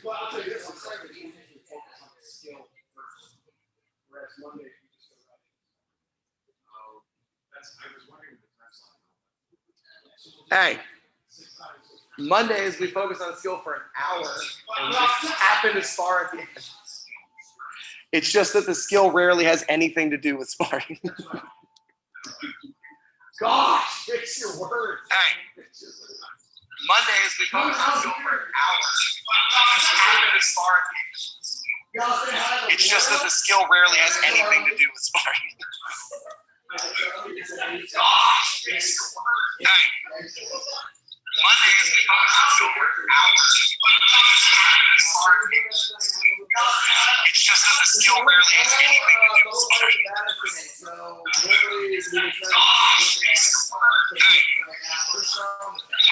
Well, I'll tell you this: on Saturday, you usually focus on the skill first, whereas Monday you just go right. Hey, Mondays we focus on skill for an hour and we just happen to spar at the end. It's just that the skill rarely has anything to do with sparring. Gosh, fix your words. Hey, Mondays we focus on skill for an hour and we just happen to spar at the end. It's just that the skill rarely has anything to do with sparring. Gosh, fix your words. Hey. Mondays we focus on skill for an hour. It's just that the skill rarely has anything to do with sparring. It's just that the skill rarely has anything to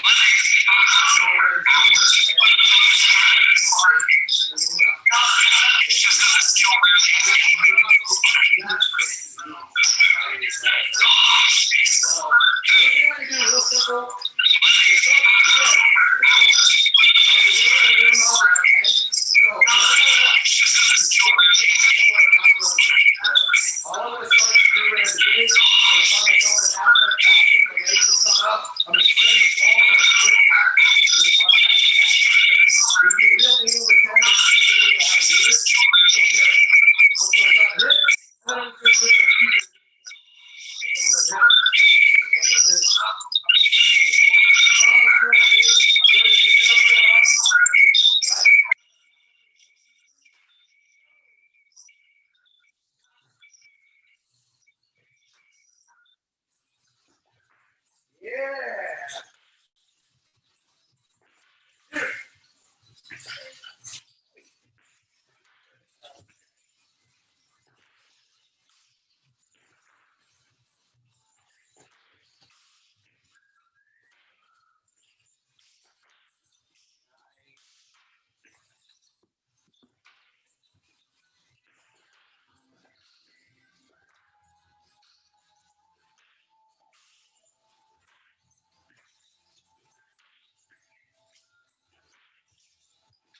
do with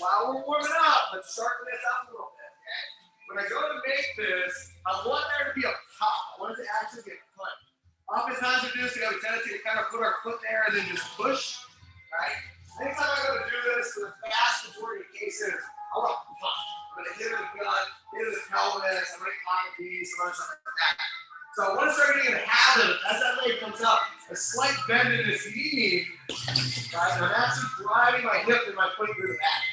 While we're warming up, let's sharpen this up a little bit, okay? When I go to make this, I want there to be a pop. I want it to actually get cut. Oftentimes we do this, we have a tendency to kind of put our foot there and then just push, right? Anytime I go to do this, for the vast majority of cases, I want to pop. I'm going to hit it with the gun, hit it with the pelvis, I'm going to climb a piece, some other stuff like that. So I want to start getting in the habit of, as that leg comes up, a slight bend in this knee, right? And I'm actually driving my hip and my foot through the back.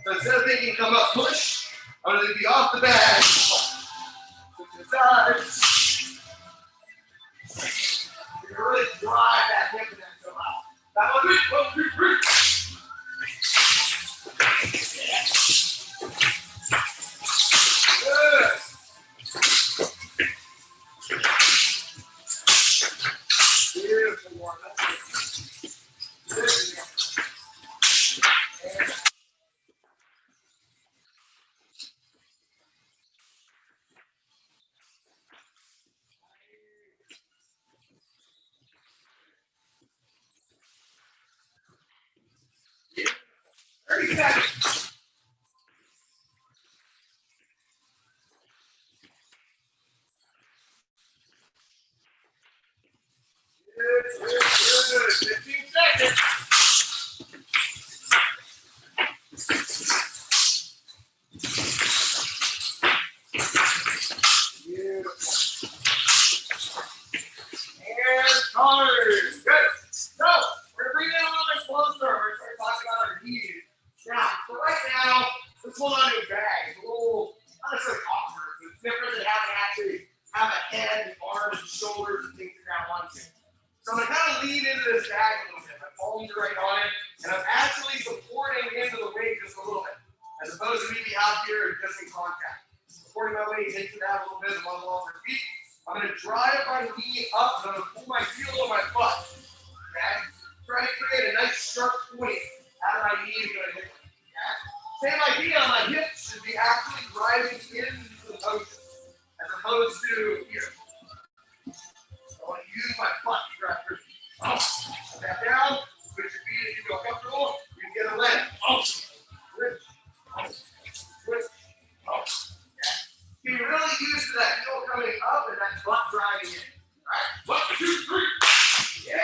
So instead of thinking come up, push, I'm going to be off the bag. Switch to the side. You're going to really drive that hip and then come out. That one, good. Beautiful one. Good. Yeah. 30 seconds. Good. 15 seconds. Beautiful. And hard. Good. So, we're going to bring it on and closer. We're going to talk about our knees. Now, for right now, let's hold on to a bag. It's a little, not necessarily awkward, but it's different than having to actually have a head, and arms, and shoulders, and things to grab onto. So I'm going to kind of lean into this bag a little bit. My palms are right on it, and I'm actually supporting into the weight just a little bit, as opposed to me be out here and just in contact. Supporting my weight into that a little bit, one wall for feet. I'm going to drive my knee up, and I'm going to pull my heel over my butt. Okay? Try to create a nice sharp point out of my knee to hit it. Okay? Same idea, my hips should be actually driving into the motion, as opposed to here. that heel coming up and that butt driving in. All right, 1, 2, 3. Yeah.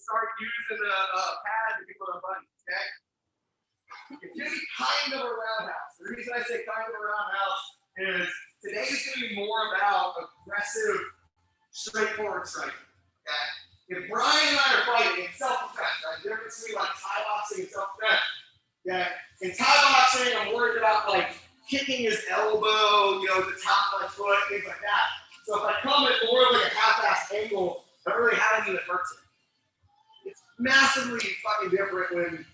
Start using a pad to get on a bunny, okay? It's going to be kind of a roundhouse. The reason I say kind of a roundhouse is today is going to be more about aggressive, straightforward striking, okay? If Brian and I are fighting in self-defense, right? The difference between like Thai boxing and self-defense, okay? In Thai boxing, I'm worried about like kicking his elbow, you know, the top of my foot, things like that. So if I come at more of like a half-ass angle, I don't really have anything that hurts it. It's massively fucking different when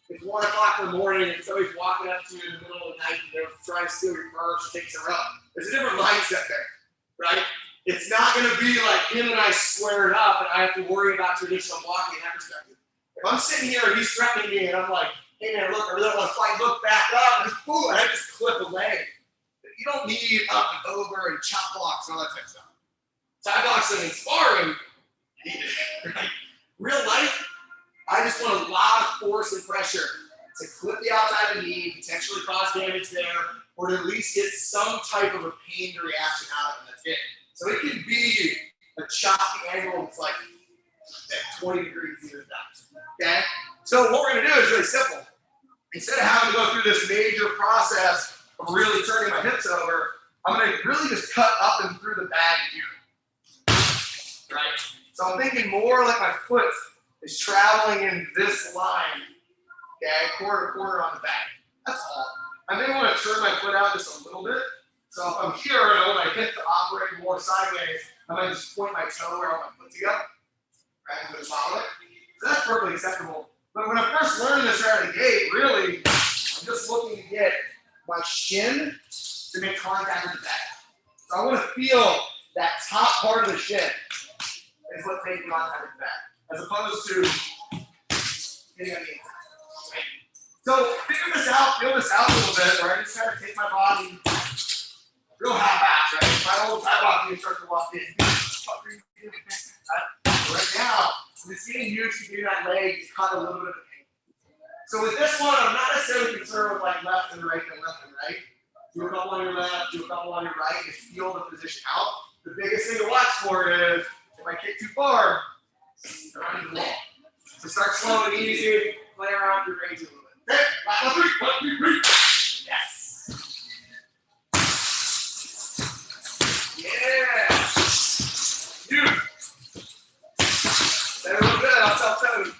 it's 1 o'clock in the morning and somebody's walking up to you in the middle of the night and they're trying to steal your purse, takes her up. There's a different mindset there, right? It's not going to be like him and I squaring up and I have to worry about traditional blocking in that perspective. If I'm sitting here and he's threatening me and I'm like, hey man, look, I really want to fight, look back up, and boom, I just clip a leg. You don't need up and over and chop blocks and all that type of stuff. Thai boxing and sparring, right? Real life, I just want a lot of force and pressure to clip the outside of the knee, potentially cause damage there, or to at least get some type of a pain reaction out of it. That's it. So it can be a choppy angle that's like 20 degrees either side. Okay? So what we're going to do is really simple. Instead of having to go through this major process of really turning my hips over, I'm going to really just cut up and through the bag here. Right? So I'm thinking more like my foot is traveling in this line, okay, quarter to quarter on the back. That's all. I may want to turn my foot out just a little bit. So if I'm here and I want my hip to operate more sideways, I might just point my toe where I want my foot to go, right, and just follow it. So that's perfectly acceptable. But when I first learned this right out of the gate, really, I'm just looking to get my shin to make contact with the back. So I want to feel that top part of the shin is what's making contact with the back, as opposed to getting on the inside. Right? So figure this out, feel this out a little bit, where I just kind of take my body real half-ass, right? If I hold that body and start to walk in. Right now, I'm just getting used to getting that leg to cut a little bit of the pain. So with this one, I'm not necessarily concerned with like left and right and left and right. Do a couple on your left, do a couple on your right, just feel the position out. The biggest thing to watch for is if I kick too far, around the wall. So start slow and easy, play around your range a little bit. Okay, back on 3, 1, 2, 3. Yes. Yeah. Dude. Better look good, I'll tell Tony.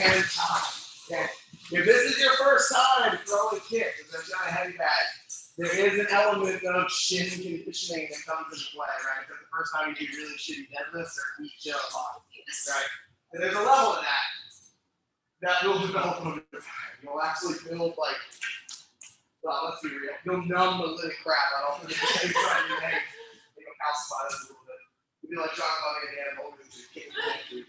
10 times. Okay? If this is your first time throwing kicks, if that's not a heavy bag, there is an element of shin conditioning that comes into play, right? Because the first time you do really shitty deadlifts or eat chill body, right? And there's a level of that will develop over time. You'll actually build like, well, let's be real. You'll numb the living crap out of the things on your legs. You'll calcify this a little bit. You'll be like John Bonnet and Dan Hogan to kick the leg.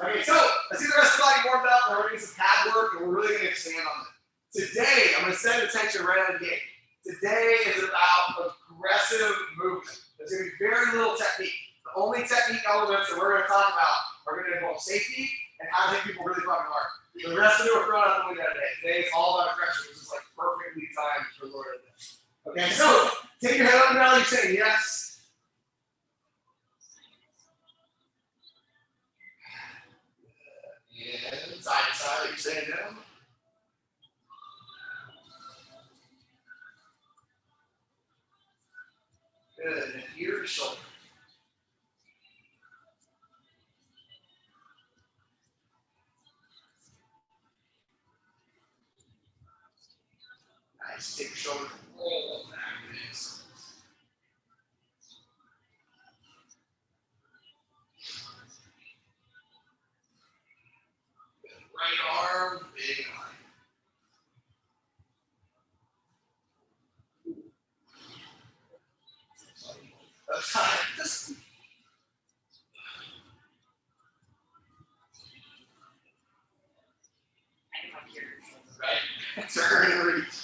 Okay, so let's see the rest of the body warmed up. We're doing some pad work, and we're really going to expand on it. Today, I'm going to set attention right out of the gate. Today is about aggressive movement. There's going to be very little technique. The only technique elements that we're going to talk about are going to involve safety and how to hit people really fucking hard. The rest of it we're throwing out the window today. Today is all about aggression, which is like perfectly timed for Lord of this. Okay, so take your head up and down. You're saying yes. And side to side, you're saying no. Good. And ear to shoulder. Nice. Take your shoulder and roll back. Nice. Good. Right arm, big arm. Just right. Turn and reach.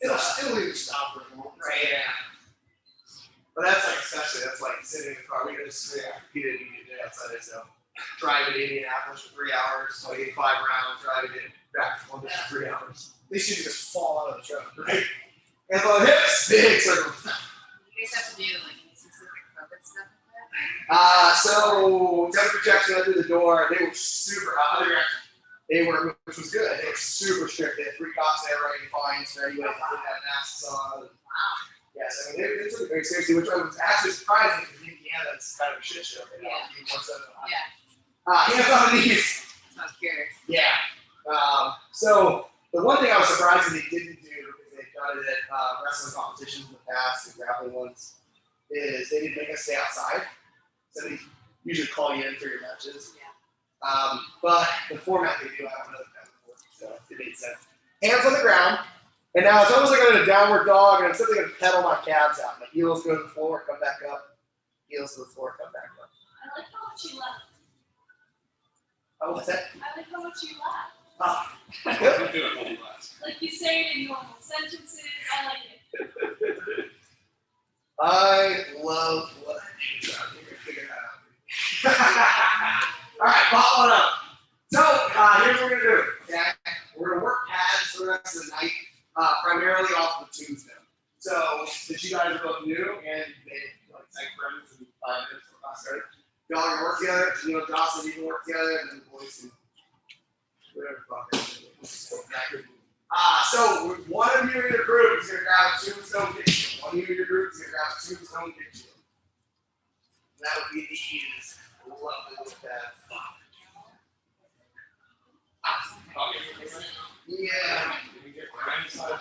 It'll still either stop for a moment. Right, yeah. But that's like especially that's like sitting in the car. We just repeated immediately outside it. So driving to Indianapolis for 3 hours, so I get 5 rounds, driving it back to Columbus for 3 hours. At least you can just fall out of the truck, right? And the hips, big circle. You guys have to do like any specific COVID stuff like that? So temperature checks went through the door. They were super they were, which was good. They were super strict. They had 3 cops there writing fines for anybody that didn't have masks on. Wow. Yes, I mean they took it very seriously, which I was actually surprising because Indiana is kind of a shit show. You know, Yeah. Hands on the knees. So I was curious. Yeah. So the one thing I was surprised that they didn't do, because they've done it at wrestling competitions in the past and grappling ones, is they didn't make us stay outside. So they usually call you in for your matches. Yeah. But the format they do, I don't know if that would work, so it made sense. Hands on the ground, and now it's almost like I'm in a downward dog, and I'm simply going to pedal my calves out. My heels go to the floor, come back up. Heels to the floor, come back up. I like how much you laugh. Oh, what's that? I like how much you laugh. Oh. Like you say it in normal sentences. I like it. I love what I do. I'm going to figure that out. All right, follow it up. So here's what we're going to do. Okay? We're going to work pads for the rest of the night, primarily off the tunes now. So that you guys are both new and they like friends in 5 minutes before class started. Y'all are going to work together. You know, Josh and you can work together, and then the boys can whatever the fuck. So one of you in your group is going to grab a tombstone kick shield. One of you in your group is going to grab a tombstone kick shield. And that would be the easiest. Lovely with that. Yeah.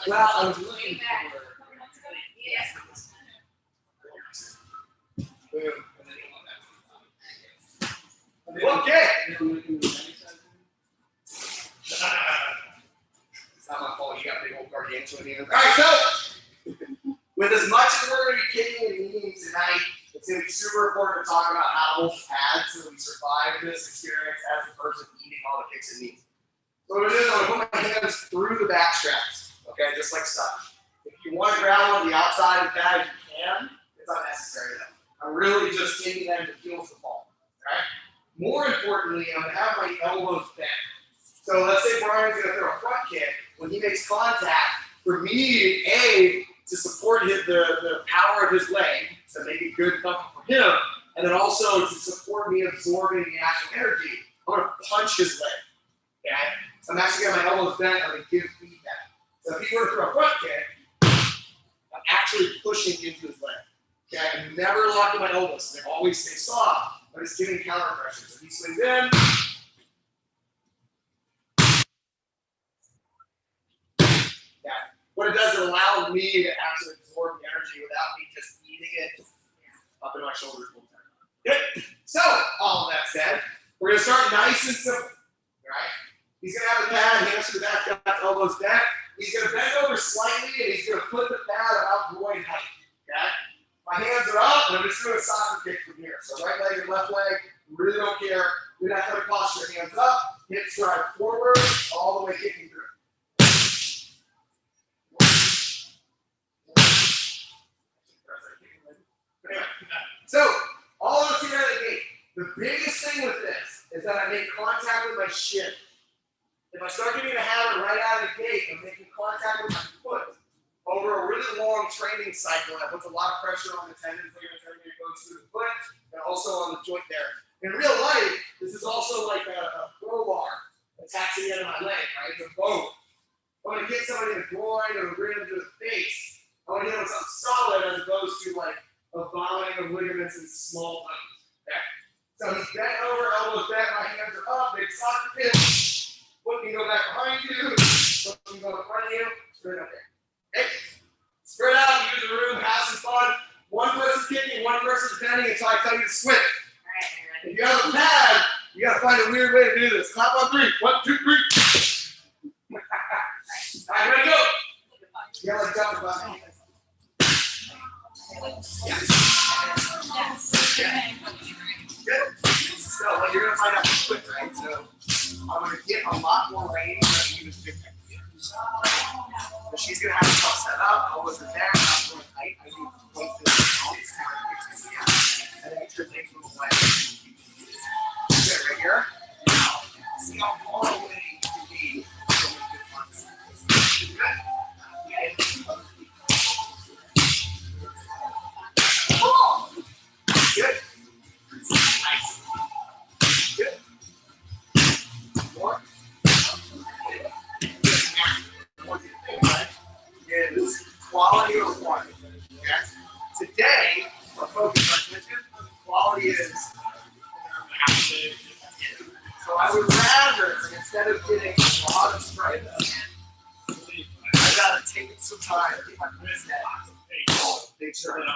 Well, I was looking for. Yes. Boom. Okay. It's not my fault. You got big old gargantuan hands. All right, so with as much as we're going to be kicking and kneeing tonight, it's going to be super important to talk about how to hold pads so that we survive this experience as a person eating all the kicks and knees. So what it is, I'm going to put my hands through the back straps, okay, just like such. If you want to grab on the outside of the pad, you can. It's not necessary though. I'm really just taking them to feel the ball, all right? More importantly, I'm going to have my elbows bent. So let's say Brian's going to throw a front kick. When he makes contact, for me, to support the power of his leg, so make it good enough for him, and then also to support me absorbing the actual energy, I'm going to punch his leg. Okay? So I'm actually getting my elbows bent, I'm going to give feedback. So if he were to throw a front kick, I'm actually pushing into his leg. Okay? I'm never locking my elbows, so they always stay soft. I'm just giving counter pressure. So he swings in, what it does, it allows me to actually absorb the energy without me just eating it up in my shoulders all the time. Good. So, all of that said, we're going to start nice and simple. Right? He's going to have the pad, hands to the back, got elbows back. He's going to bend over slightly, and he's going to put the pad about groin height. Okay? My hands are up, and I'm just doing a soccer kick from here. So right leg and left leg, really don't care. You're not going to posture. Hands up, hip stride forward, all the way kicking through. So, all of us here at the gate, the biggest thing with this is that I make contact with my shin. If I start getting a habit right out of the gate of making contact with my foot over a really long training cycle, that puts a lot of pressure on the tendons that goes through the foot and also on the joint there. In real life, this is also like a crowbar attached to the end of my leg, right? It's a bow. I want to get somebody in the groin or the ribs or the face. I want to hit them something solid as opposed to like a vomiting of ligaments and small bones. Okay? So he's bent over, elbows back, my hands are up, big soccer pitch. Foot can go back behind you, foot can go in front of you, straight up there. Okay? Spread out, use the room, have some fun. One person's kicking, one person's bending until I tell you to switch. If you have a pad, you gotta find a weird way to do this. Clap on 3. 1, 2, 3. All right, ready, go. Yeah, like jump about me. Yes. Yeah. Good. So what you're gonna find out quick, right? So I'm gonna get a lot more range than you just did. So she's gonna have herself set up, elbows are there, not going tight. I do point this out, and then you turn things from the way. Good, right here. Now, see how far away you can be from a good concept. Good. Good. Nice. Good. More. One thing, right, is quality over quantity. Yes. Today, our focus on quality is so I would rather, instead of getting a lot of stripes, I'd rather take some time if I can say, make sure that I'm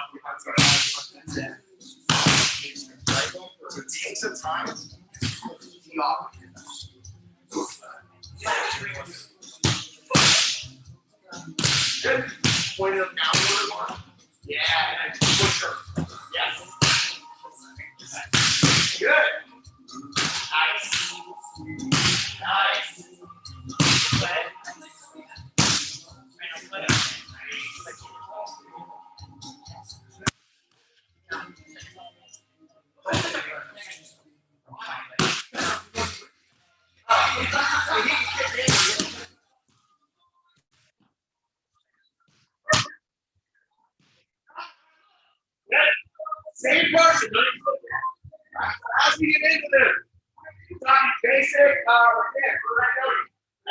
so take some time the opposite. Good. Point it up now a little more. Yeah, and push her. Yes. Good. Nice. Nice. Good. Same person. As we get into this, we're talking basic, I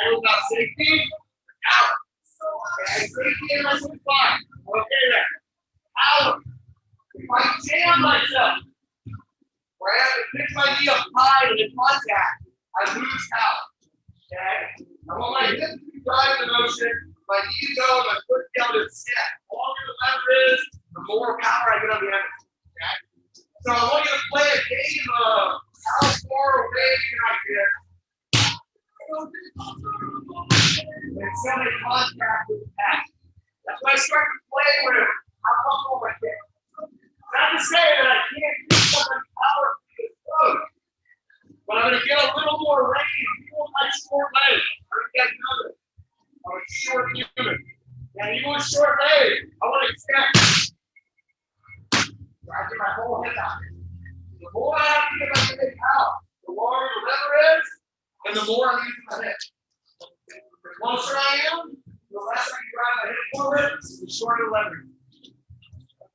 was about safety, out. Okay, safety and less than 5. Okay, there. Out. If I jam myself, where I have to fix my knee up high and in contact, I lose out. Okay? I want my hips to be driving the motion, my knees go, and my foot down to step. The longer the lever is, the more power I get on the end. Okay? So I want you to play a game of how far away can I get? And so many contact with the pass. That's why I start to play with how comfortable I get. Not to say that I can't get so much power to this throat, but I'm going to get a little more range. People with my short legs. I think that's another. I'm a short human. And even with short legs, I want to extend. So I get my whole hip out. The more I have to get my leg out, the longer the lever is, and the more I'm using my hip. The closer I am, the less I can drive my hip forward, the shorter the lever.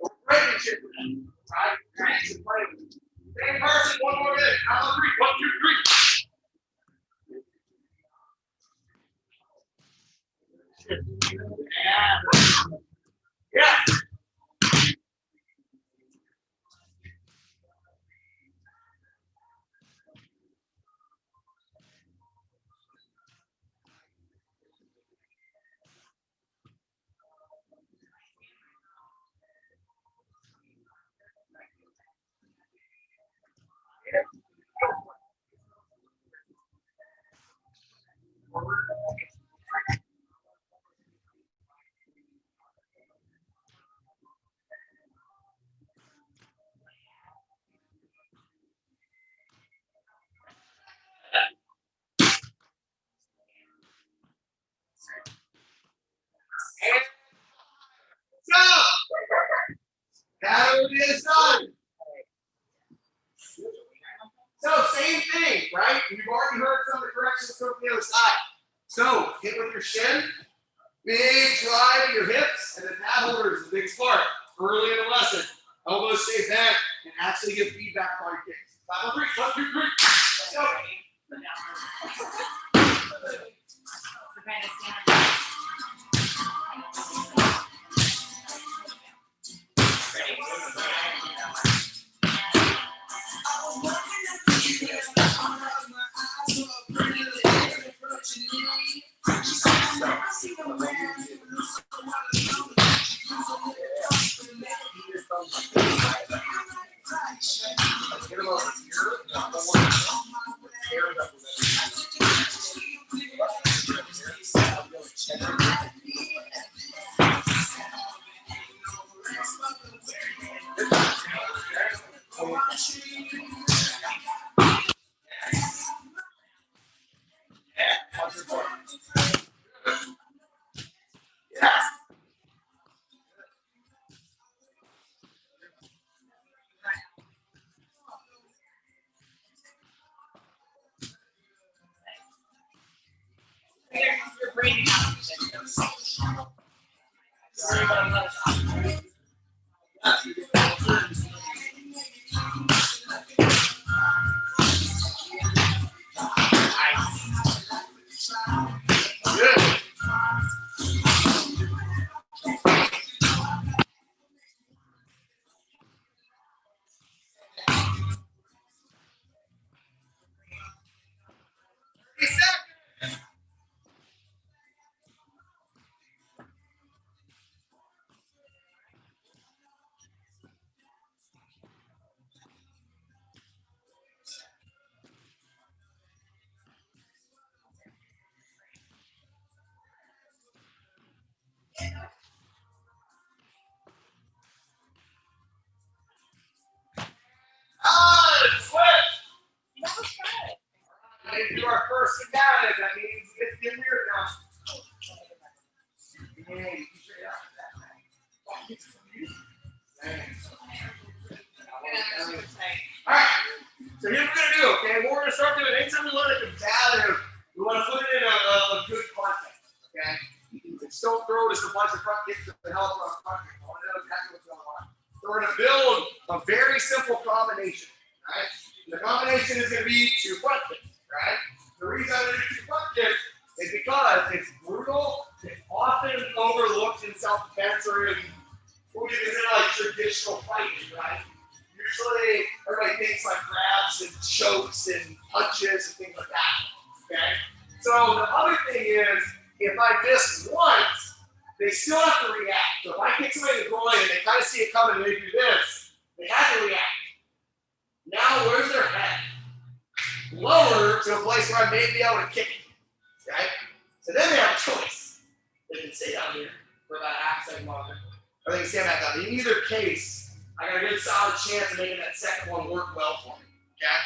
We're breaking shit for that, right? Nice and play with it. Same person, one more minute. Count on 3. 1, 2, 3. Yeah. So same thing, right? You've already heard some of the corrections from the other side. So hit with your shin, big drive to your hips, and the pad holder is the biggest part. Early in the lesson, elbows stay bent and actually give feedback on your kicks. 5 on 3, 1, 2, 3. Let's go. You're breathing out. If you are first advantage, that means it's getting weird now. Hey, straight up. Alright, so here's what we're gonna do, okay? What we're gonna start doing, anytime we learn a combative, we want to put it in a good context, okay? Just don't throw just a bunch of front kicks to the hell from front kick. I want to know exactly what's going on. So we're gonna build a very simple combination, right? The combination is gonna be 2 front kicks, right? The reason I'm gonna do 2 front kicks is because it's brutal, it's often overlooked in self-defense or in like traditional fighting, right? Usually everybody thinks like grabs and chokes and punches and things like that. Okay? So the other thing is, if I miss once, they still have to react. So if I kick somebody in the groin and they kind of see it coming and they do this, they have to react. Now where's their head? Lower to a place where I may be able to kick it. Right? So then they have a choice. They can stay down here for about half a second longer, or they can stand back up. In either case, I got a good solid chance of making that second one work well for me. Okay?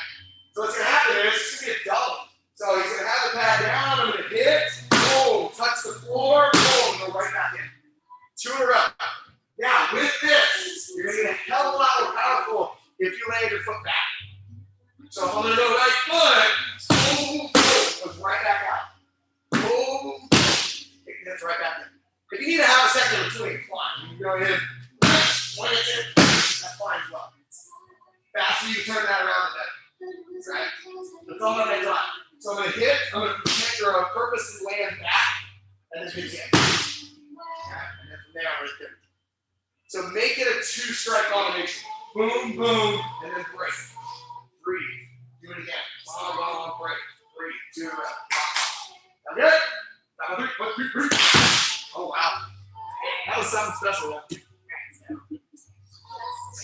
So what's gonna happen is it's gonna be a double. So he's gonna have the pad down, I'm gonna hit, boom, touch the floor, boom, go right back in. 2 in a row. Now with this, you're gonna get a hell of a lot more powerful if you land your foot back. So if I'm gonna go right foot, boom, boom, goes right back out. Boom, kick the hips right back in. If you need to have a second or 2, fine. You can go ahead, point it in, that's fine as well. Faster you can turn that around the better. Right? That's all I'm gonna do. So I'm gonna hit, I'm gonna make sure I purposely land back, and then hit again. Okay, and then from there I'm gonna hit. So make it a 2-strike combination. Boom, boom, and then break. 3. Do it again. Long, break. 3, 2, now good? Now 3, 1, 2, 3. Oh wow. That was something special.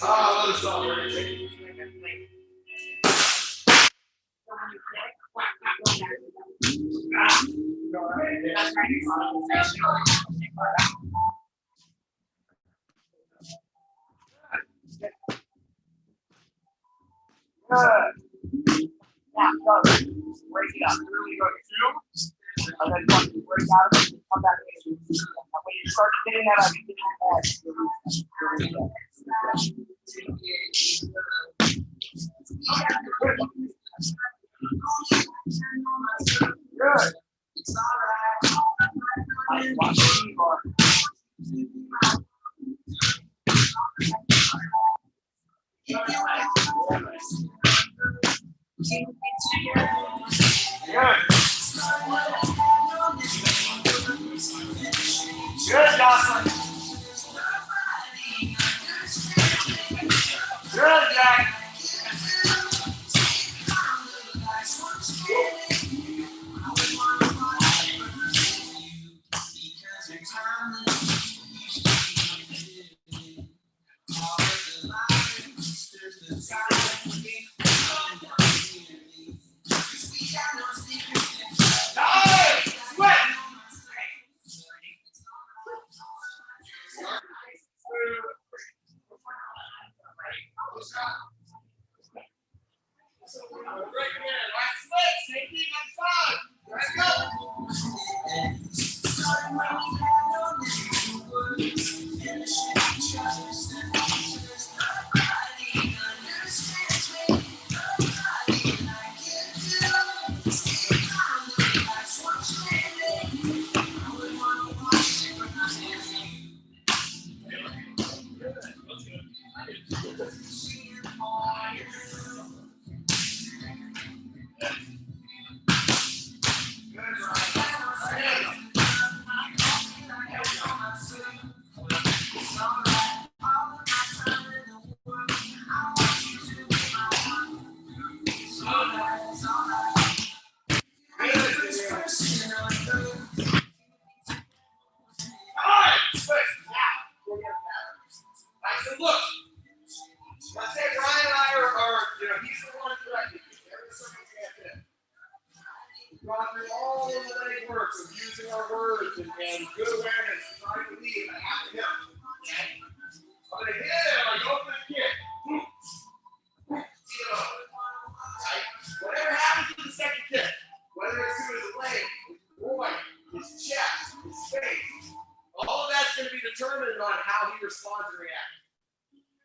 Oh, another song. We're gonna take it. Yeah, go. Break it up. Really go 2, and then break out of it and come back in. And when you start getting that, you get your head. Good. Nice. Watch the keyboard. Good. Good, Jocelyn. Good, Jack. Nice. Sweat. Great man. Nice split. Same thing on side. Let's go.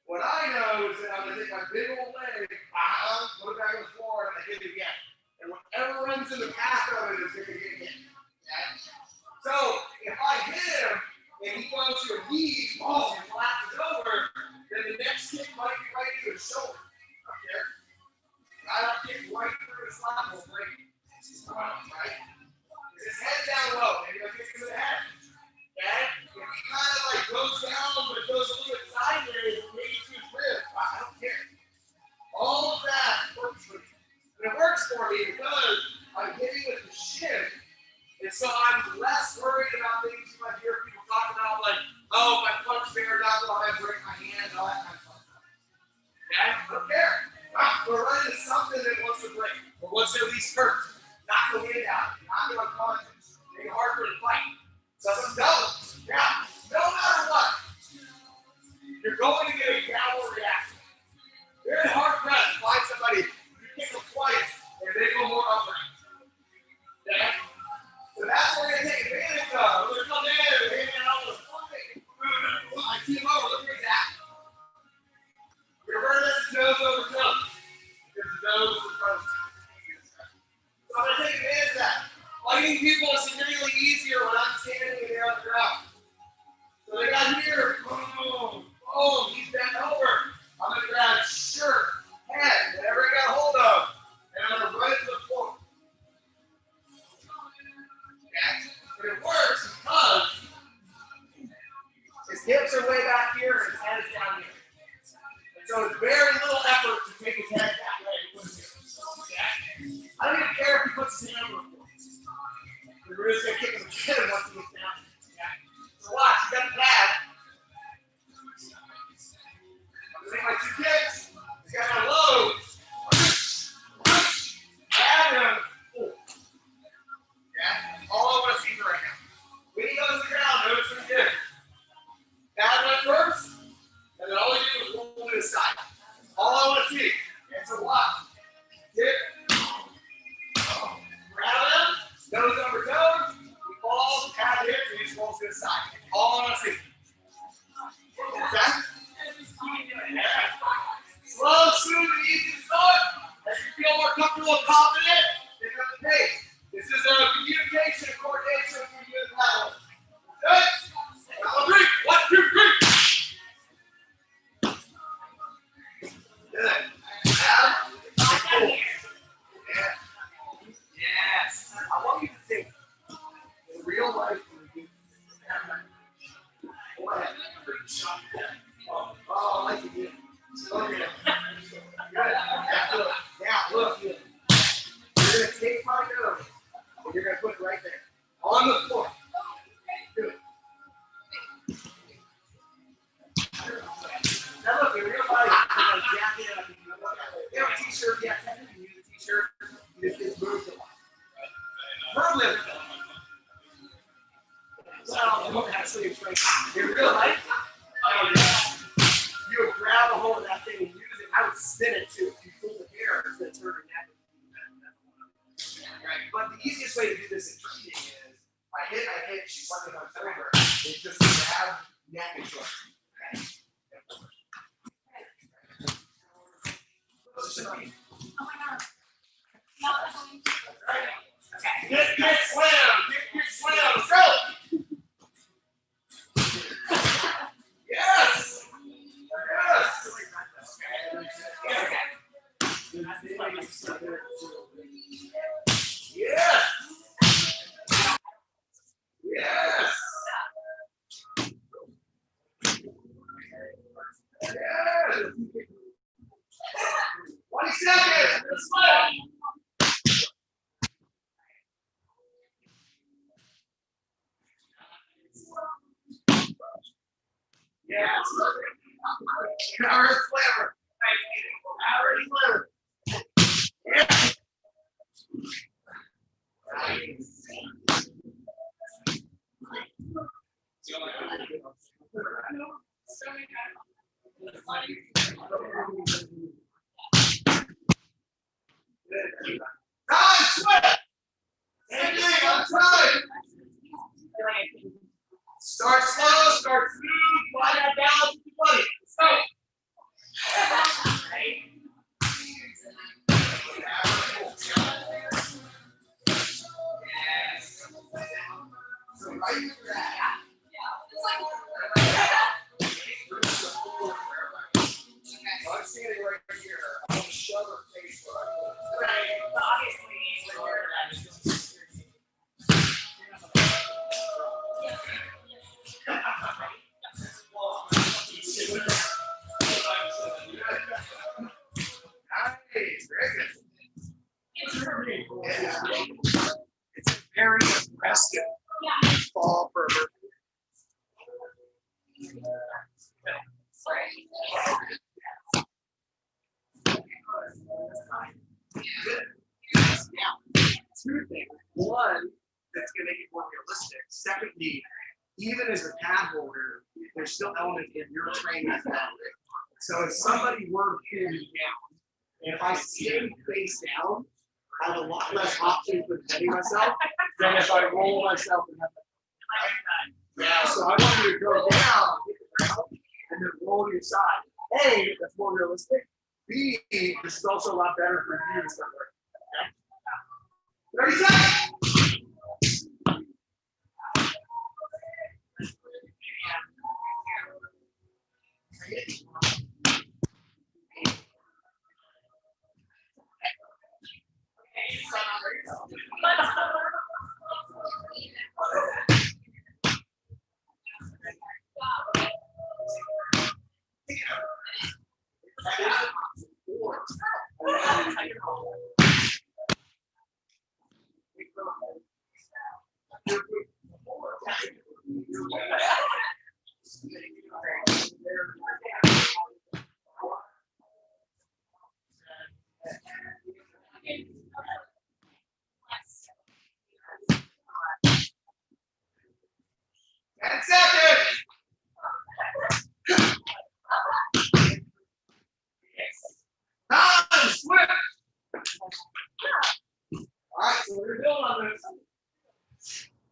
What I know is that I'm going to take my big old leg, put it back on the floor, and I hit it again. And whatever runs in the path of it is going to get hit. Okay? So if I hit him and he goes to a knee, and collapses over, then the next kick might be right to his shoulder. Okay? I don't kick right through his lap will break it. Right? His head down low, maybe I'll kick him in the head. Okay? If he kind of like goes down, but it goes a little bit sideways, maybe to his ribs, I don't care. All of that works for me. And it works for me because I'm hitting with the shin. And so I'm less worried about things you might hear people talk about, like, oh, my punch fair down, I might break my hand, all that kind of stuff. Okay? I don't care. We're running into something that wants to break, or wants to at least hurt. Knock the wind out, knock it unconscious, make it hard for it to fight. So some doubles. Now, no matter what, you're going to get a downward reaction. Very hard pressed to find somebody, you kick them twice, and they go more upright. Okay? So that's what we're going to take advantage of. We're going to come in and hang out with I see him over, look at that. We're going to this nose over toes. Because the nose is in front of us. So I'm going to take advantage of that. Fighting people is significantly easier when I'm standing and they're on the ground. So they got here, boom, boom, he's bent over. I'm going to grab shirt, head, whatever I got hold of, and I'm going to run it to the floor. Okay? But it works because his hips are way back here and his head is down here. And so it's very little effort to take his head that way. Okay? I don't even care if he puts his hand on the floor. We're just comfortable and confident, pick up the pace. This is a communication and coordination for you and Paddle. Good? Count 3. 1, 2, 3. Good. Now, cool. Yeah. Yes. I want you to think in real life. Go ahead. Oh, I like it. Okay. Good. Yeah, look. Now, look. You're going to take my nose and you're going to put it right there on the floor. Good. Now, look, in real life, you have a jacket. You have a t-shirt. Yeah, technically, you use a t-shirt. You just move a lot. Problem. Well, I don't actually explain. In real life, you would grab a hold of that thing and use it. I would spin it too. If you pull the hair, it's going to turn her neck. Right. But the easiest way to do this in training is I hit, she's sucking on over. It's just grab neck and short. Okay. Oh my God. No, okay. Get slam. Get slam. Go. Yes. Yes. Yes. Yes. Yes. 20 seconds. Let's go. Yes. Power and flavor. Power and flavor. Yes. Time, sweat. Same thing, on time. Start slow, start smooth, find that balance with the body. Let's go. Yes. So right here, I'm standing right here. I'm going to shove her face where I put it. Right. Obviously, it's very aggressive. Fall for her. Now, two things. One, that's going to make it more realistic. Secondly, even as a pad holder, there's still elements in your training as well. So if somebody were to pull me down, and if I stay face down, I have a lot less options for defending myself than if I roll myself and have to. Yeah, so I want you to go down, hit the ground, and then roll to your side. A, that's more realistic. B, this is also a lot better for you to start working. Okay? 30 seconds.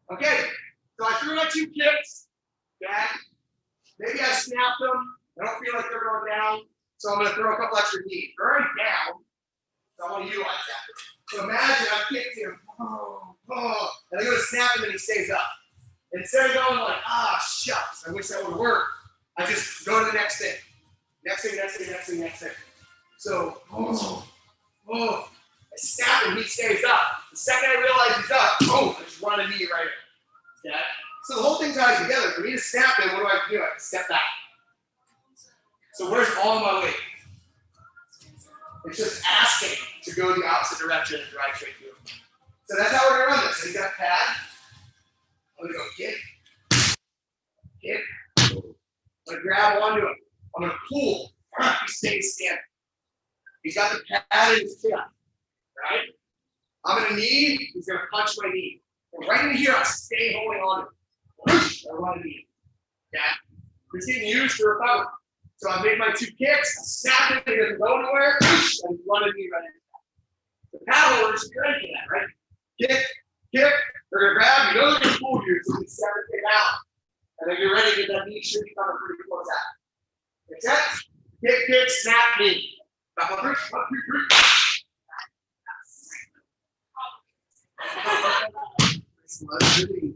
Okay, so I threw out 2 kicks. Back. Maybe I snapped them. I don't feel like they're going down. So I'm going to throw a couple extra knees. They're already down. So I want to utilize that. So imagine I'm kicking him, and I go to snap him and he stays up. And instead of going like, shucks, I wish that would work, I just go to the next thing. Next thing. So, I snap him, he stays up. The second I realize he's up, I just run a knee right in. Okay? So the whole thing ties together. For me to snap him, what do I do? I have to step back. So where's all my weight? It's just asking to go the opposite direction and drive straight through. So that's how we're gonna run this. So he's got a pad. I'm gonna go kick. I'm gonna grab onto him. I'm gonna pull. He stays standing. He's got the pad in his chest, right? I'm gonna knee. He's gonna punch my knee. And right in here, I stay holding on to him. I run a knee. Okay? He's getting used to recover. So I make my 2 kicks, I snap it, it doesn't go anywhere, and run a knee right in. The paddle, we're just ready for that, right? Kick, they're gonna grab you, those are gonna pull you, so you can step it out. And then you're ready to get that knee should be coming pretty close out. Make sense? Kick, snap, knee. Back on 3, 1, 2, 3.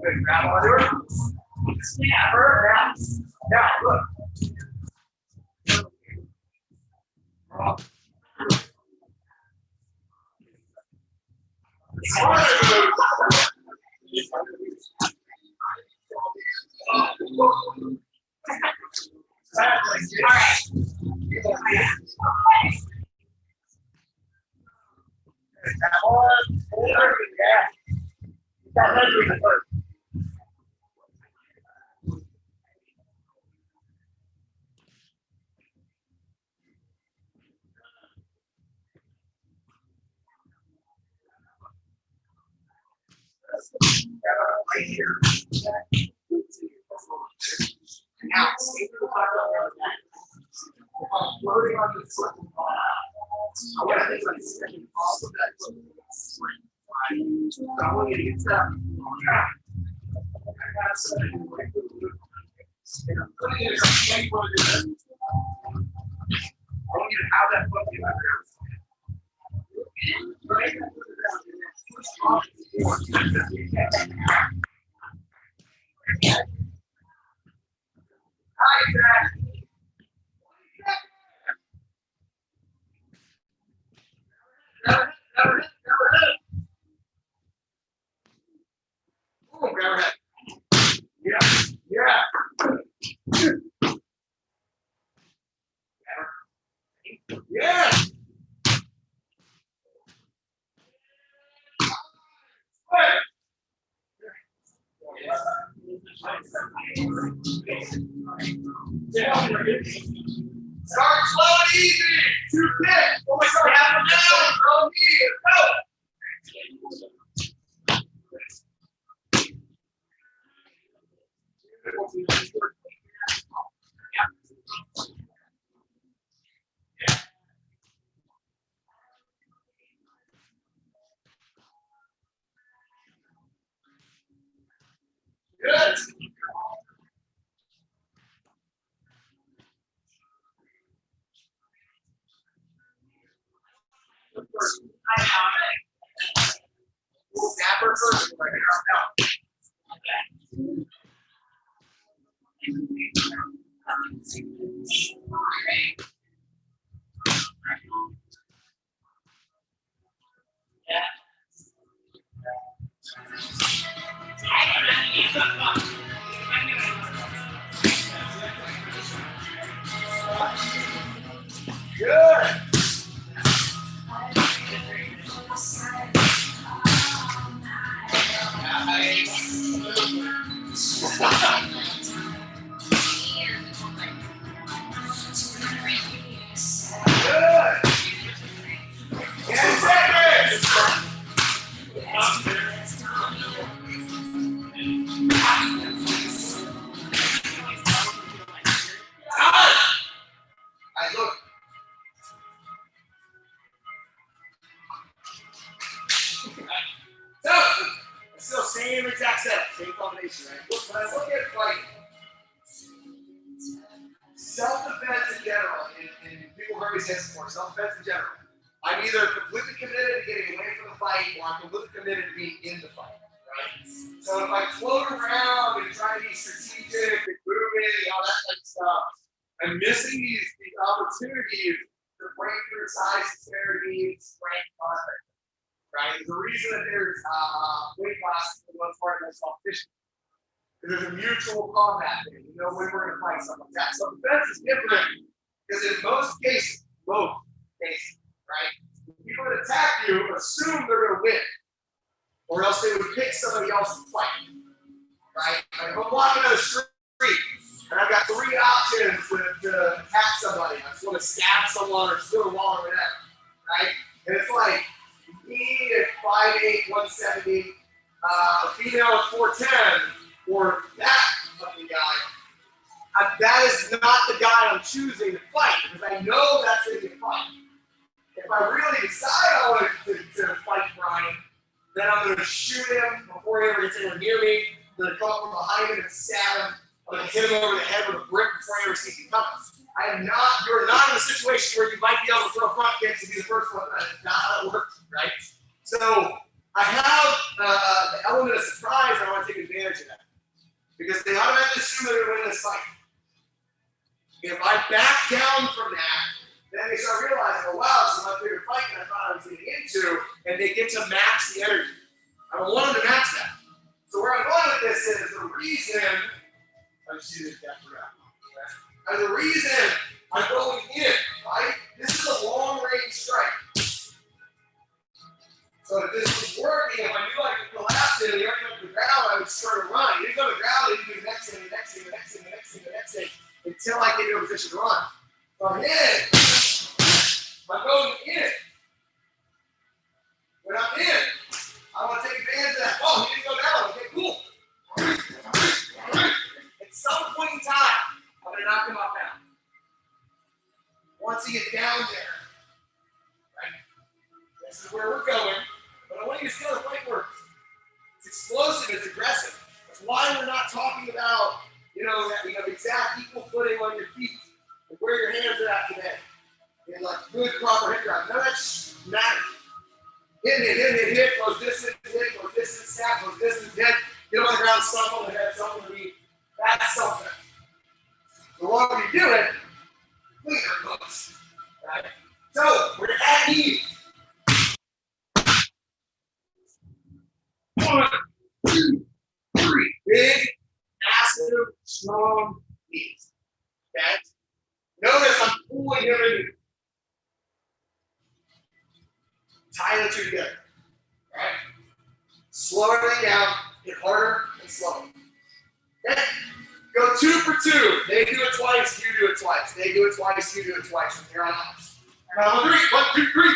Good, grab onto her. Snap her, now look. Right here. Now, stay to the back of the neck. If I'm floating on the foot, I want to think like stepping off of that foot. So I want you to get that on track. I got something like and I'm putting it as a shape of it. I want you to have that foot in my ground. Right? Push off the floor. Hi, Zach. Never hit. Oh, grab her head. Yeah. Yeah. Start slow and easy. 2 kicks. Oh my God. Tap them down. Throw knee. Go. Good. Snap her first. Right here. Good. Good. 10 seconds. I look. So, it's still same exact setup, same combination, right? But I look at like self-defense in general, and people heard me say this before, self-defense in general. I'm either completely committed to getting away from the fight or I'm completely committed to being in the fight, right? So if I float around and try to be strategic and moving and all that type of stuff, I'm missing these opportunities to break through size disparity and strength contact, right? There's a reason that there's weight classes for the most part that's called fishing. Because there's a mutual combat thing. You know when we're going to fight something like that. So defense is different because in most cases, right? People that attack you assume they're going to win, or else they would pick somebody else to fight, right? Like if I'm walking down the street and I've got 3 options to attack somebody. I just want to stab someone or steal a wallet or whatever, right? And it's like me at 5'8", 170, female at 4'10", or that fucking guy. That is not the guy I'm choosing to fight because I know that's going to be a fight. If I really decide I want to fight Brian, then I'm going to shoot him before he ever gets anywhere near me. I'm going to come up from behind him and stab him. I'm going to hit him over the head with a brick before he ever sees me coming. You're not in a situation where you might be able to throw front kicks and be the first one. That's not how it works, right? So I have the element of surprise, and I want to take advantage of that. Because they automatically assume they're going to win this fight. If I back down from that, then they start realizing, oh wow, this is my favorite fight that I thought I was getting into, and they get to max the energy. I don't want them to max that. So where I'm going with this is the reason, the reason I'm going in, right? This is a long range strike. So if this was working, if I knew I could collapse it and he already went to the ground, I would start a run. He didn't go to the ground, he would do the next thing, the next thing, the next thing, the next thing, the next thing, until I get into a position to run. So I'm in. I'm going in. When I'm in, I want to take advantage of that. Oh, he didn't go down. Okay, cool. At some point in time, I'm going to knock him off down. Once he gets down there, right? This is where we're going. But I want you to see how the fight works. It's explosive, it's aggressive. That's why we're not talking about, the exact equal footing on your feet and where your hands are at today. And like good, proper hip drive. None of that matters. Hit, close distance, snap, close distance, hit. Get on the ground, stomp on the head, something to be. That's something. The longer you do it, the cleaner it looks. Right? So, we're at knees. 1, 2, 3. Big, massive, strong knees. Okay? Notice I'm pulling him in. Tie the two together. Right? Slow everything down. Get harder and slower. Okay? Go 2 for 2. They do it twice, you do it twice. They do it twice, you do it twice. From here on out. Now, 3. 1, 2, 3.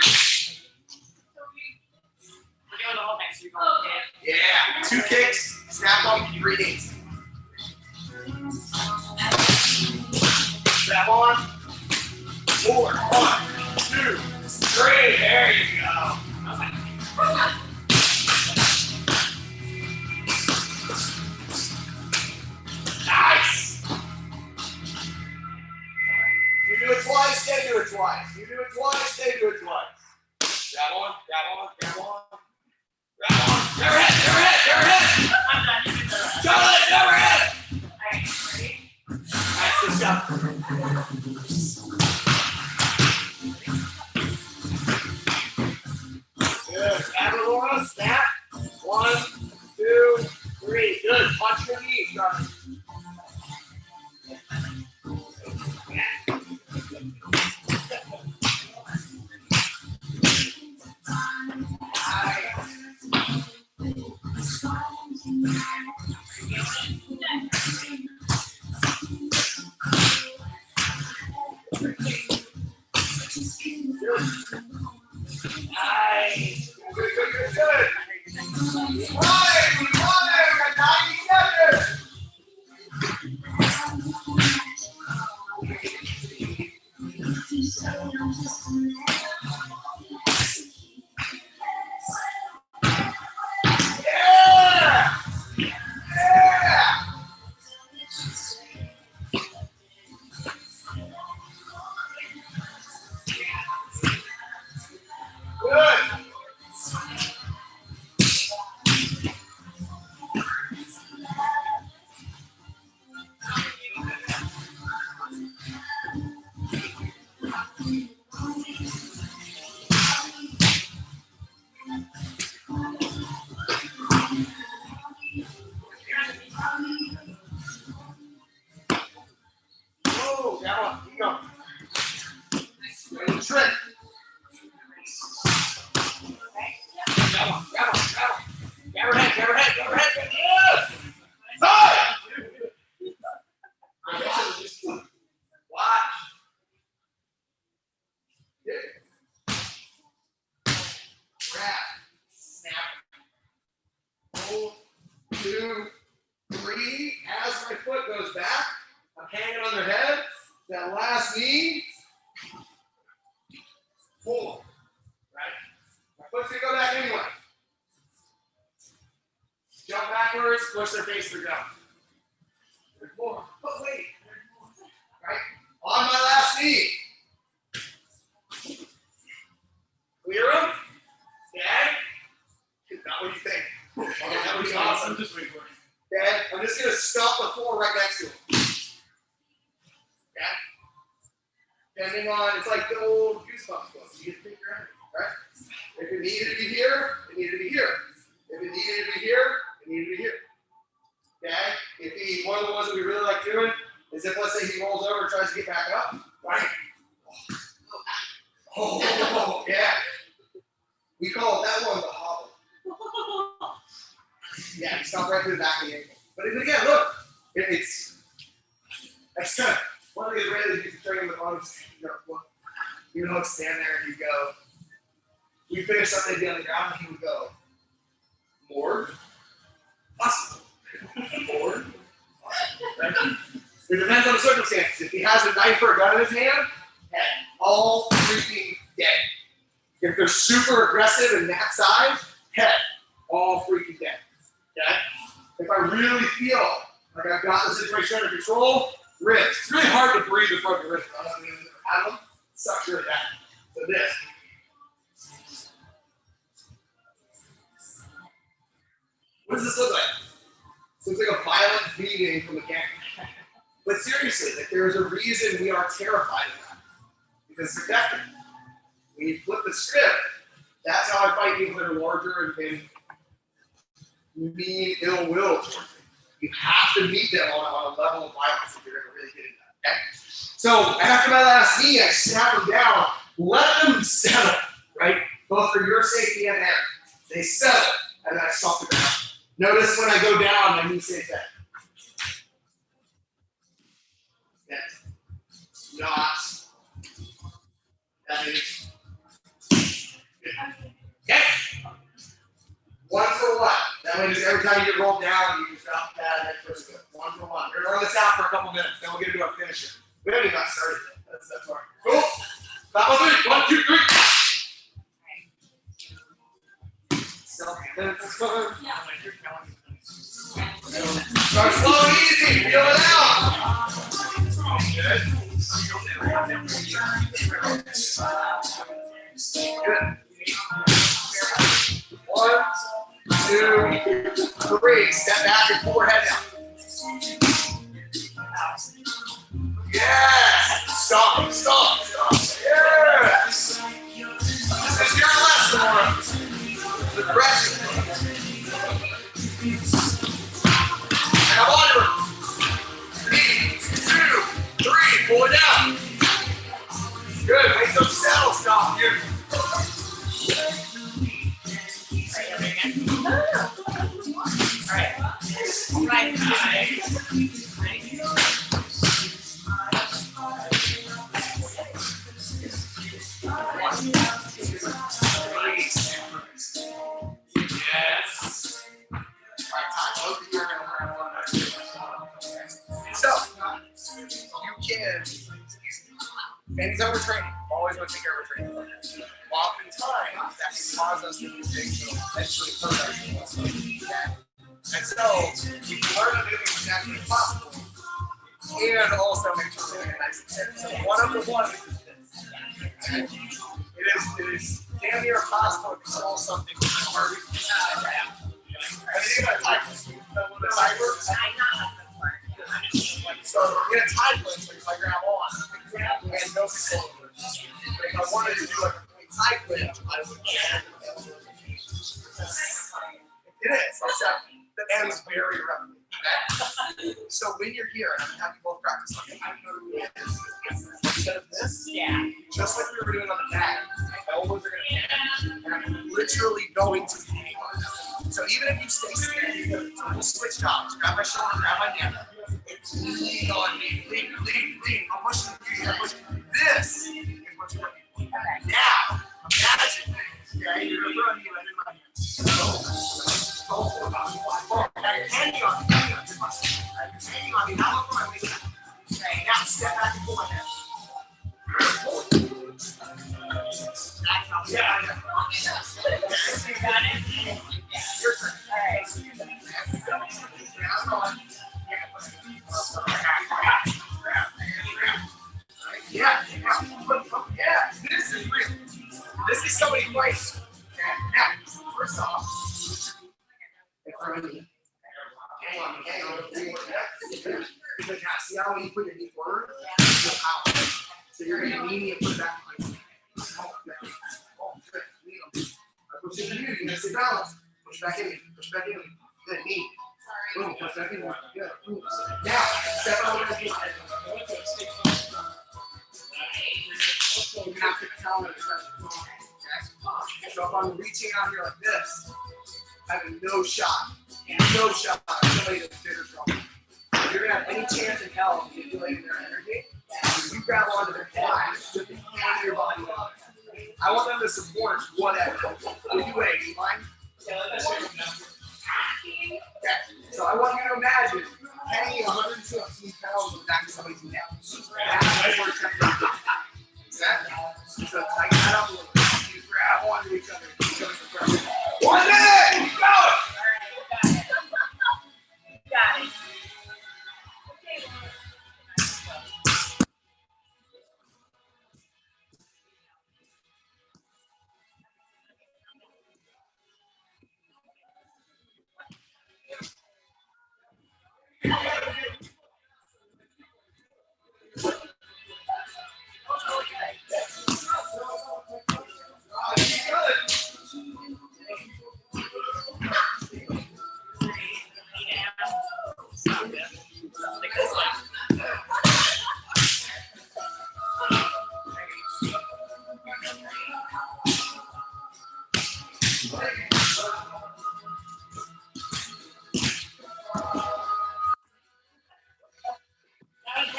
Yeah, 2 kicks, snap on, 3 knees. Snap on, 4, 1, 2, 3. There you go. Nice. You do it twice, they do it twice. You do it twice, they do it twice. Grab on, grab on, grab on. Grab on. Never hit. I'm done. You can do it. Charlie, never hit. Alright, ready? Alright, let's go. Good. Grab it, Laura. Snap. 1, 2, 3. Good. Punch your knees, Charlie. Nice. Good. Right, we got 90 seconds. Yeah. Good. Whoa, that one. Keep going. Good trick. That one. Get her head. Yes! Nice! Watch. Grab. Snap. 1, 2, 3. As my foot goes back, I'm hanging on their head. That last knee. 4. Right? My foot's gonna go back anyway. Jump backwards, push their face to the ground. There's more. But wait. Right? On my last knee. Clear them. Dad. Is that what you think? Okay, that would be awesome. Dad, I'm just going to stop the floor right next to him. Okay? Depending on, it's like the old Goosebumps book. You get to pick your enemy, right? If it needed to be here, it needed to be here. If it needed to be here, it needed to be here. Okay? If one of the ones that we really like doing is if, let's say, he rolls over and tries to get back up, right? Oh, yeah. We call that one the hobble. Yeah, you stop right through the back of the ankle. But again, look, it's kind of one of the Israelis used to train with arms. You know, stand there and you go. You finish something, they'd be on the ground, and he would go, more, possible, more. Right? It depends on the circumstances. If he has a knife or a gun in his hand, all freaking dead. If they're super aggressive and that size, head, all freaking dead. Okay? If I really feel like I've got the situation under control, wrist. It's really hard to breathe with broken wrist. I don't even have them. Sucks really bad. So this. What does this look like? This looks like a violent beating from a gang. But seriously, like there is a reason we are terrified of that. Because it's effective. When you flip the script, that's how I fight people that are larger and mean ill will towards me. You have to meet them on a level of violence if you're going to really get into that. Okay? So after my last knee, I snap them down, let them settle, right? Both for your safety and theirs. They settle, and then I stop the ground. Notice when I go down, my knee stays back. Yes. Not. That is. Okay. 1 for 1. That way, just every time you get rolled down, you just drop the pad and next person goes. 1 for 1. We're gonna run this out for a couple minutes. Then we'll get into our finisher. We haven't even got started yet. That's all right. Cool. Stop on 3. 1, 2, 3. Self-defense. Start slow and easy. Feel it out. Good. Good. 1, 2, 3. Step back and pull your head down. Yes. Stop. Yes. This is your lesson, Laura. The pressure. Now onward. 3, 2, 3. Pull it down. Good. Make those saddles stop. Here. All right. Anytime we're training, always want to take care of our training. Oftentimes, that can cause us to do things that will eventually hurt our training. And so, we can learn to do things as naturally as possible, and also make sure we're doing it nice and safe. So, one of the ones is this. It is damn near impossible to control something with my heart. I mean, you got a type with a cyber. So in a time glitch, like if I grab on, and no control over it. But if I wanted to do a complete time glitch, I would get it. It is. Except the end is very rapid. So when you're here, and I'm happy both practice on it, instead of this, just like we were doing on the bag, my elbows are going to hang, and I'm literally going to hang on them. So even if you stay still, we'll switch jobs. Grab my shoulder, grab my neck. Lean on me, lean. I'm pushing you, I'm pushing you. This is what you're looking for. Now, imagine, okay, you're going to run you in my hands. Hanging on me, hanging on me, now look where I'm making. Okay, now step back and pull my head. Yeah, I know. Okay, you got it? Your turn. All right. I'm on. Yeah. This is real. This is somebody fighting. Okay, now, first off, hang on. Because now, see how when you put your knee forward, you go out. So you're going to knee me and put it back behind you. Oh, good. I push into you. You're going to stay balanced. Push back in me. Good. Knee. Boom. Push back in me. Good. Boom. Now, step out of the knee. You're going to have to counter the pressure. So if I'm reaching out here like this, I have no shot. No shot at somebody that's bigger stronger. If you're going to have any chance in hell of manipulating their energy, you grab onto their head, just hang your body up. I want them to support whatever. What do you weigh? You mind? Okay. So I want you to imagine hanging 115 pounds on the back of somebody's neck. That's what we're attempting. Exactly. So tighten that up a little bit. You grab onto each other. 1 minute! Go! Got it.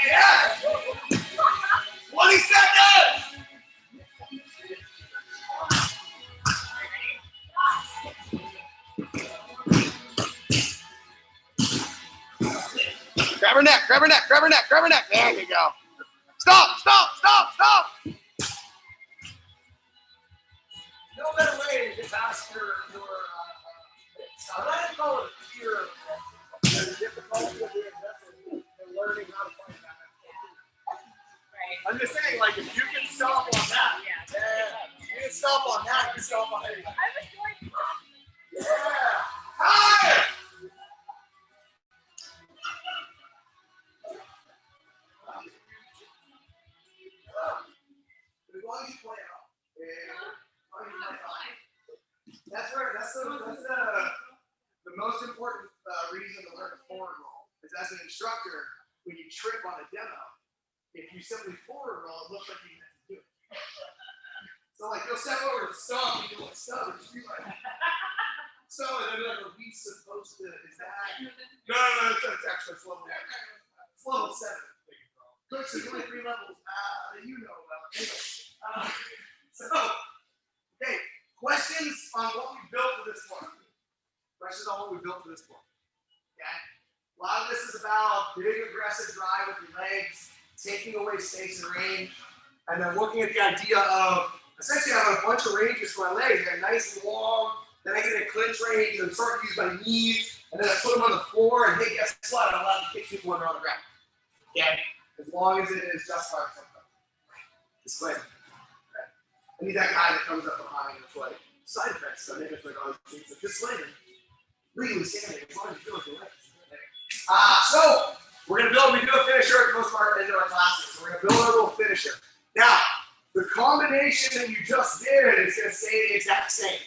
Yeah! 20 seconds! Grab her neck. There you go. Stop! No better way to just ask your I'm not even calling it fear of the difficulty of the investment and learning how to fight that. I'm just saying, like, if you can stop on that, you can stop on that, you can stop on anything. Yeah! Higher! As long as you play out. That's the most important reason to learn a forward roll is as an instructor, when you trip on a demo, if you simply forward roll, it looks like you have to do it. So like you'll step over to stub, you do like stub, and just be like, so and then like, are we supposed to, is that? No, it's actually it's level 1. It's level 7. Good, so there's only 3 levels that you know about. So, okay, questions on what we built for this one. Questions on what we built for this one. Okay? A lot of this is about big aggressive drive with your legs, taking away space and range, and then looking at the idea of essentially I have a bunch of ranges for my legs. I got nice and long, then I get a clinch range and start to use my knees, and then I put them on the floor, and hey, guess what? I'm allowed to kick people when they're on the ground. Okay? As long as it is justified. Disclaimer. I need that guy that comes up behind and it's like, side effects. So I think it's like all these things. Like, just later, legally standing, as long as you feel like you're right. So we're going to build, we do a finisher at the most part into our classes. So we're going to build our little finisher. Now, the combination that you just did is going to stay the exact same.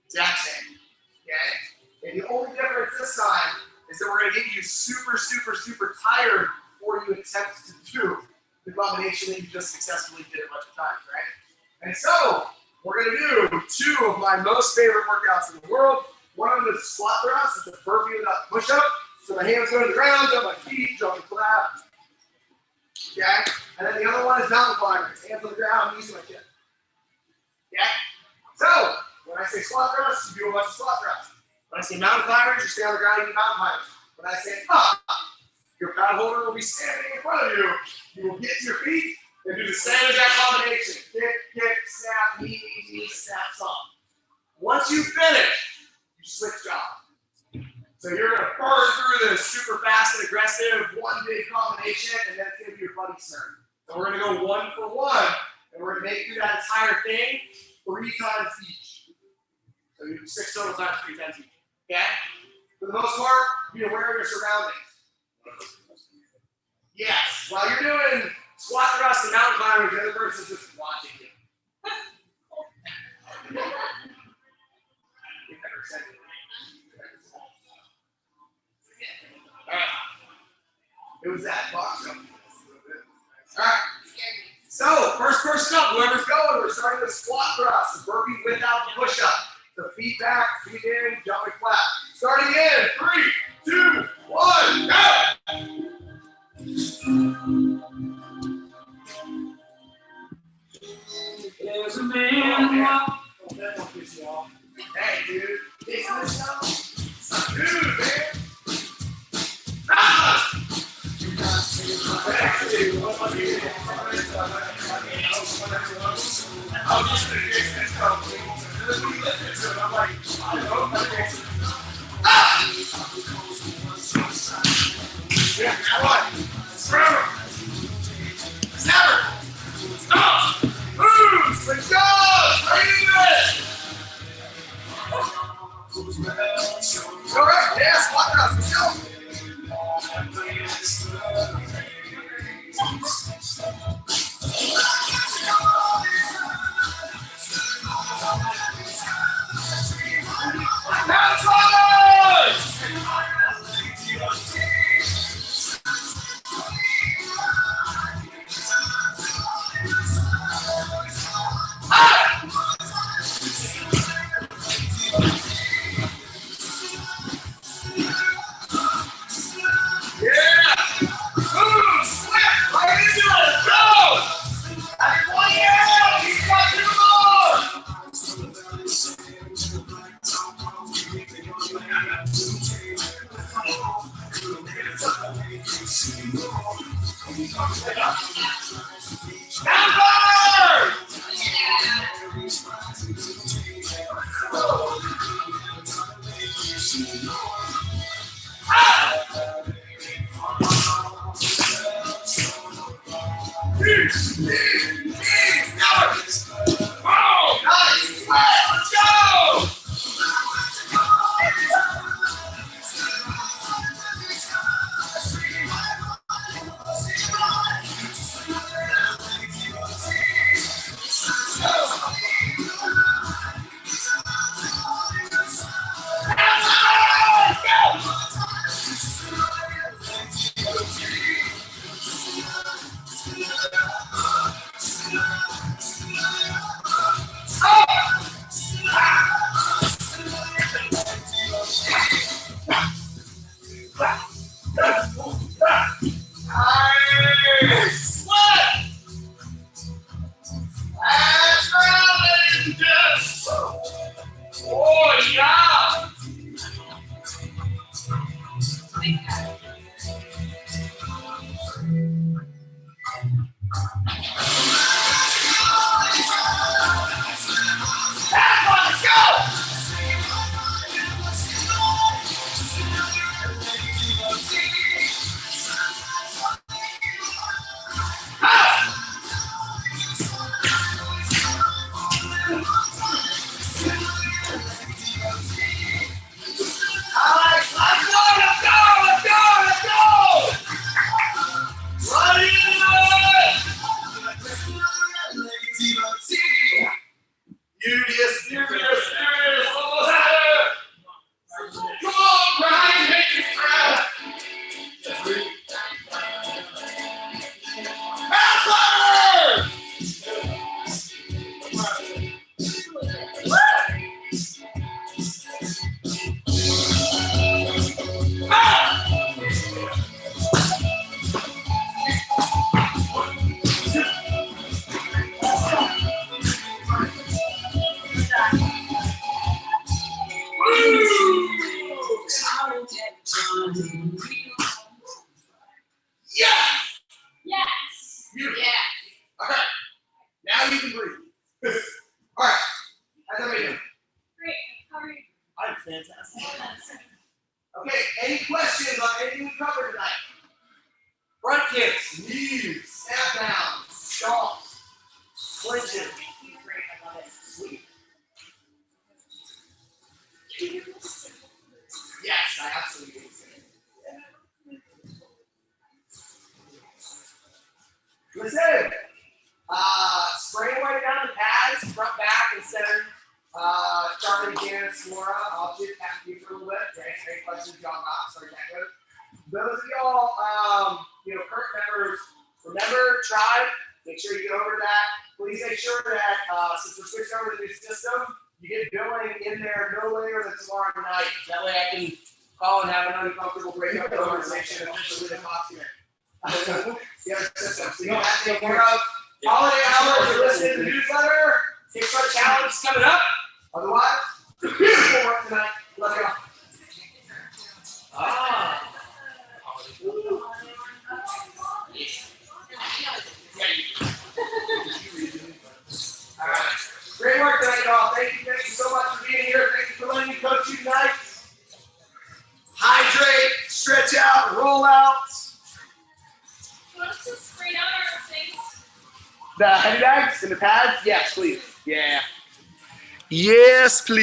Exact same. Okay? And the only difference this time is that we're going to get you super, super, super tired before you attempt to do the combination that you just successfully did a bunch of times, right? And so, we're going to do two of my most favorite workouts in the world. One of them is squat thrust, it's a burpee without push-up. So my hands go to the ground, jump my feet, jump and clap. Okay? And then the other one is mountain climbers. Hands on the ground, knees to my chin. Okay? So, when I say squat thrust, you do a bunch of squat thrusts. When I say mountain climbers, you stay on the ground, you do mountain climbers. When I say up, your pad holder will be standing in front of you. You will get to your feet and do the same exact combination. Kick, snap, knee, snap, stop. Once you finish, you switch job. So you're going to burn through this super fast and aggressive one big combination, and then it's going to be your buddy's turn. So we're going to go 1 for 1, and we're going to make through that entire thing 3 times each. So you do 6 total times, 3 times each. Okay? For the most part, be aware of your surroundings. Yes, while you're doing squat thrust and mountain climbers, the other person's just watching you. All right. It was that box jump. All right. So, first person up, whoever's going, we're starting with squat thrust, the burpee without the push-up. The feet back, feet in, jump and clap. Starting in, 3, 2, 1, go! There's a man Hey, dude. This is dude, man. Ah! Yeah, come on. Snapper. Stop. Move. Let's go. All right, yeah, squat thrust. Let's go. That's right. I'm fantastic. Okay, any questions on anything we covered tonight? Front kicks, knees, snap downs, stomps, clinches. Great, I love it. Sweet. Yes, I absolutely do. Listen, spray away down the pads, front, back, and center. Charlie, Janice, Laura, I'll chit chat with you for a little bit. Any questions y'all got? Sorry, Jack. Those of y'all, current members, remember Tribe. Make sure you get over that. Please make sure that since we're switching over to the new system, you get billing in there no later than tomorrow night. That way I can call and have an uncomfortable breakup conversation officially with the document. The other system. So you have to take care of holiday hours or listen to the newsletter. Kickstart challenge is coming up. Otherwise, beautiful work tonight. Let's go. Ah. All right. Great work tonight, y'all. Thank you so much for being here. Thank you for letting me coach you tonight. Hydrate, stretch out, roll out. You want us to spray down our things? The heavy bags and the pads? Yes, please. Yeah. Yes, please.